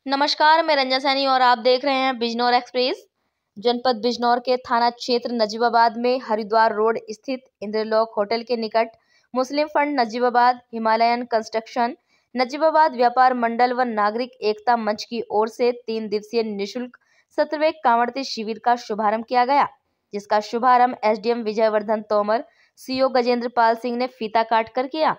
नमस्कार, मैं रंजना सैनी और आप देख रहे हैं बिजनौर एक्सप्रेस। जनपद बिजनौर के थाना क्षेत्र नजीबाबाद में हरिद्वार रोड स्थित इंद्रलोक होटल के निकट मुस्लिम fund Najibabad, Himalayan construction, Najibabad व्यापार मंडल व नागरिक एकता मंच की ओर से 3 दिवसीय निःशुल्क 17वें कांवड़ती शिविर का शुभारंभ किया गया, जिसका शुभारंभ एसडीएम विजयवर्धन तोमर, सीओ गजेंद्र पाल सिंह ने फीता काट कर किया।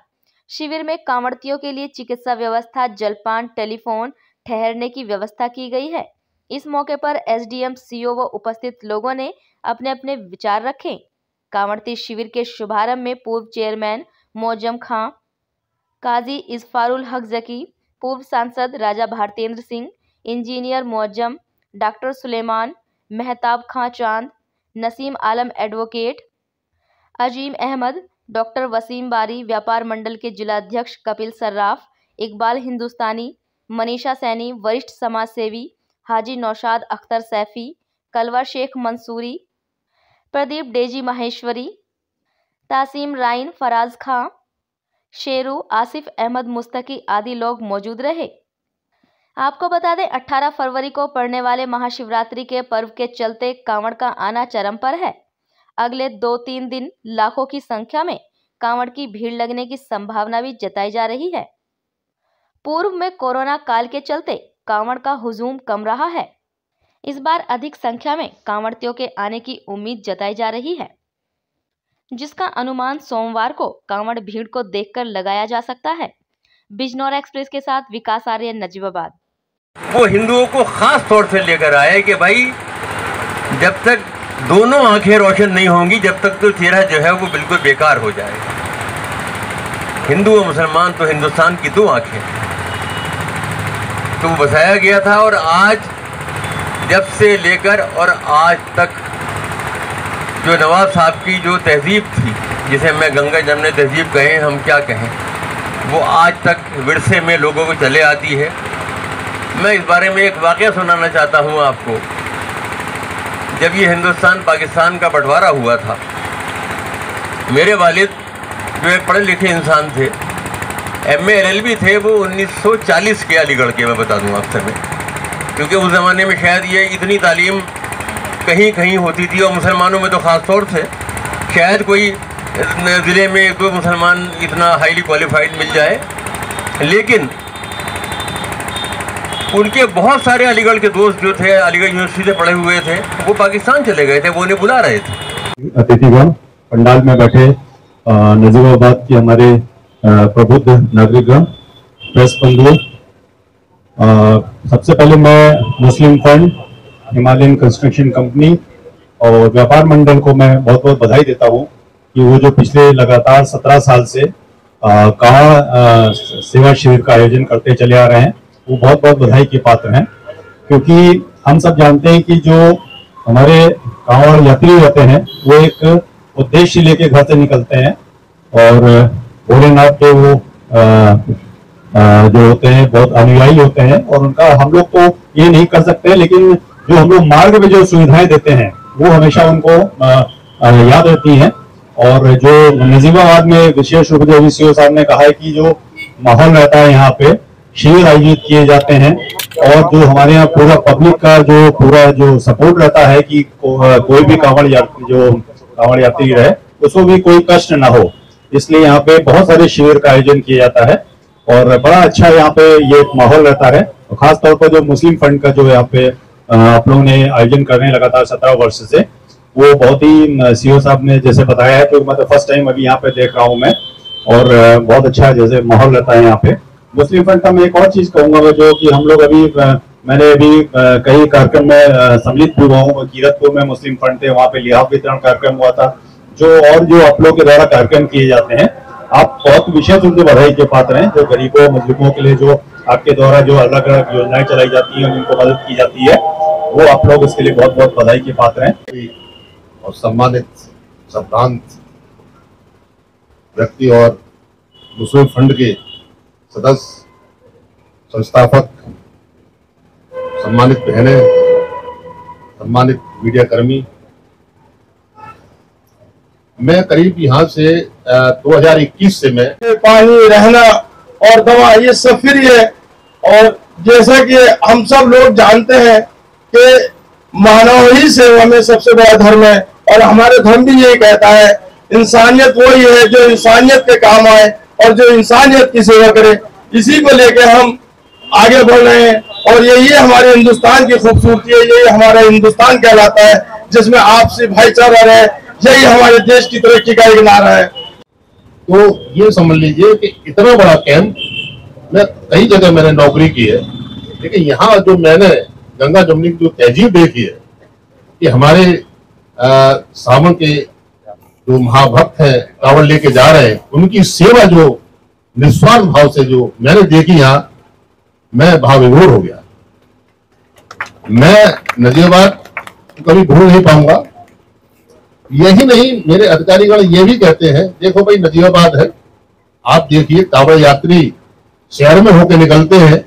शिविर में कांवड़तियों के लिए चिकित्सा व्यवस्था, जलपान, टेलीफोन, ठहरने की व्यवस्था की गई है। इस मौके पर एसडीएम, सीओ व उपस्थित लोगों ने अपने अपने विचार रखे। कांवड़ती शिविर के शुभारंभ में पूर्व चेयरमैन मौजम खां, काजी इस्फारुल हक जकी, पूर्व सांसद राजा भारतेंद्र सिंह, इंजीनियर मौजम, डॉक्टर सुलेमान, मेहताब खां चांद, नसीम आलम एडवोकेट, अजीम अहमद, डॉक्टर वसीम बारी, व्यापार मंडल के जिलाध्यक्ष कपिल सर्राफ, इकबाल हिंदुस्तानी, मनीषा सैनी, वरिष्ठ समाज सेवी हाजी नौशाद अख्तर सैफी, कलवा शेख मंसूरी, प्रदीप डेजी माहेश्वरी, तासीम राइन, फराज खां, शेरू, आसिफ अहमद मुस्तकी आदि लोग मौजूद रहे। आपको बता दें, 18 फरवरी को पड़ने वाले महाशिवरात्रि के पर्व के चलते कांवड़ का आना चरम पर है। अगले 2-3 दिन लाखों की संख्या में कांवड़ की भीड़ लगने की संभावना भी जताई जा रही है। पूर्व में कोरोना काल के चलते कांवड़ का हुजूम कम रहा है। इस बार अधिक संख्या में कांवड़तियों के आने की उम्मीद जताई जा रही है, जिसका अनुमान सोमवार को कांवड़ भीड़ को देखकर लगाया जा सकता है। बिजनौर एक्सप्रेस के साथ विकास आर्य, नजीबाबाद। वो हिंदुओं को खास तौर से लेकर आए कि भाई जब तक दोनों आंखें रोशन नहीं होंगी, जब तक तो चेहरा जो है वो बिल्कुल बेकार हो जाए। हिंदू और मुसलमान तो हिंदुस्तान की 2 आंखें तो बसाया गया था। और आज जब से लेकर और आज तक जो नवाब साहब की जो तहजीब थी, जिसे मैं गंगा जमने तहजीब कहें, हम क्या कहें, वो आज तक विरसे में लोगों को चले आती है। मैं इस बारे में एक वाक़या सुनाना चाहता हूँ आपको। जब ये हिंदुस्तान पाकिस्तान का बंटवारा हुआ था, मेरे वालिद जो एक पढ़े लिखे इंसान थे, MA LLB थे, वो 1940 के अलीगढ़ के, मैं बता दूँ आप समय, क्योंकि उस ज़माने में शायद ये इतनी तालीम कहीं कहीं होती थी, और मुसलमानों में तो ख़ास तौर से शायद कोई ज़िले में 1-2 मुसलमान इतना हाईली क्वालिफाइड मिल जाए। लेकिन उनके बहुत सारे अलीगढ़ के दोस्त जो थे, अलीगढ़ यूनिवर्सिटी से पढ़े हुए थे, वो पाकिस्तान चले गए थे, वो उन्हें बुला रहे थे। अतिथिगण पंडाल में बैठे नजीबाबाद के हमारे प्रबुद्ध नागरिकगण, प्रेस बंधु, सबसे पहले मैं मुस्लिम फंड, हिमालयन कंस्ट्रक्शन कंपनी और व्यापार मंडल को मैं बहुत बहुत बधाई देता हूं कि वो जो पिछले लगातार 17 साल से कांवड़ सेवा शिविर का आयोजन करते चले आ रहे हैं, वो बहुत बहुत बधाई के पात्र हैं। क्योंकि हम सब जानते हैं कि जो हमारे कांवड़ यात्री होते हैं वो एक उद्देश्य लेके घर से निकलते हैं, और भोलेनाथ के वो जो होते हैं बहुत अनुयायी होते हैं, और उनका हम लोग तो ये नहीं कर सकते, लेकिन जो हम लोग मार्ग में जो सुविधाएं देते हैं वो हमेशा उनको याद रहती हैं। और जो नजीबाबाद में विशेष रूप से सीओ साहब ने कहा है कि जो माहौल रहता है यहाँ पे, शिविर आयोजित किए जाते हैं, और जो हमारे यहाँ पूरा पब्लिक का जो पूरा जो सपोर्ट रहता है कि कोई भी कांवड़ यात्री रहे, उसको भी कोई कष्ट ना हो, इसलिए यहाँ पे बहुत सारे शिविर का आयोजन किया जाता है, और बड़ा अच्छा यहाँ पे ये माहौल रहता है। और खास तौर पर जो मुस्लिम फंड का जो यहाँ पे आप लोगों ने आयोजन कर रहे हैं लगातार 17 वर्ष से, वो बहुत ही सीओ साहब ने जैसे बताया है, तो मतलब फर्स्ट टाइम अभी यहाँ पे देख रहा हूँ मैं, और बहुत अच्छा जैसे माहौल रहता है यहाँ पे। मुस्लिम फंड का मैं एक और चीज कहूंगा, जो कि हम लोग अभी मैंने अभी कई कार्यक्रम में सम्मिलित भी हुआ हूँ। कीरतपुर में मुस्लिम फंड थे, वहाँ पे लिहाफ वितरण कार्यक्रम हुआ था, जो आप लोग के द्वारा कार्यक्रम किए जाते हैं, आप बहुत विशेष रूप से बधाई के पात्र हैं। जो गरीबों मुस्लिमों के लिए जो आपके द्वारा जो अलग अलग योजनाएं चलाई जाती हैं, उनको मदद की जाती है, वो आप लोग इसके लिए बहुत बहुत बधाई के पात्र हैं। और सम्मानित संभ्रांत व्यक्ति और मुस्लिम फंड के सदस्य, संस्थापक, सम्मानित बहनें, सम्मानित मीडिया कर्मी, मैं करीब यहाँ से 2021 से मैं पानी, रहना और दवा ये सब फ्री है, और जैसा कि हम सब लोग जानते हैं कि मानव ही सेवा में सबसे बड़ा धर्म है, और हमारे धर्म भी यही कहता है इंसानियत वही है जो इंसानियत के काम आए और जो इंसानियत की सेवा करे। इसी को लेके हम आगे बढ़ रहे हैं, और यही हमारे हिंदुस्तान की खूबसूरती है, यही हमारा हिंदुस्तान कहलाता है जिसमें आपसी भाईचारा रहे। यही हमारे देश की तरक्की का एक नारा है। तो ये समझ लीजिए कि इतना बड़ा कैंप, मैं कई जगह मैंने नौकरी की है, लेकिन यहाँ जो मैंने गंगा जमुनी की जो तहजीब देखी है कि हमारे सावन के जो महाभक्त हैं कांवड़ लेके जा रहे हैं, उनकी सेवा जो निस्वार्थ भाव से जो मैंने देखी यहाँ, मैं भावविभोर हो गया। मैं नजीबाबाद कभी भूल नहीं पाऊंगा। यही नहीं, मेरे अधिकारीगण ये भी कहते हैं, देखो भाई नजीबाबाद है, आप देखिए कांवड़ यात्री शहर में होकर निकलते हैं,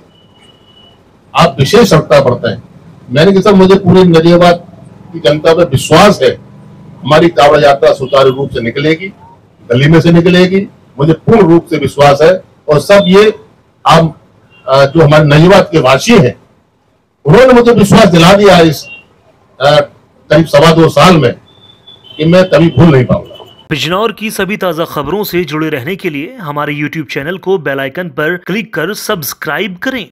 आप विशेष सतर्कता बरतें हैं। मैंने कहा सर मुझे पूरी नजीबाबाद की जनता पर विश्वास है, हमारी कांवड़ यात्रा सुचारू रूप से निकलेगी, गली में से निकलेगी, मुझे पूर्ण रूप से विश्वास है। और सब ये आप जो हमारे नजीबाबाद के वासी हैं, उन्होंने मुझे विश्वास दिला दिया इस करीब 2.25 साल में कि मैं कभी भूल नहीं पाऊंगा। बिजनौर की सभी ताजा खबरों से जुड़े रहने के लिए हमारे YouTube चैनल को बेल आइकन पर क्लिक कर सब्सक्राइब करें।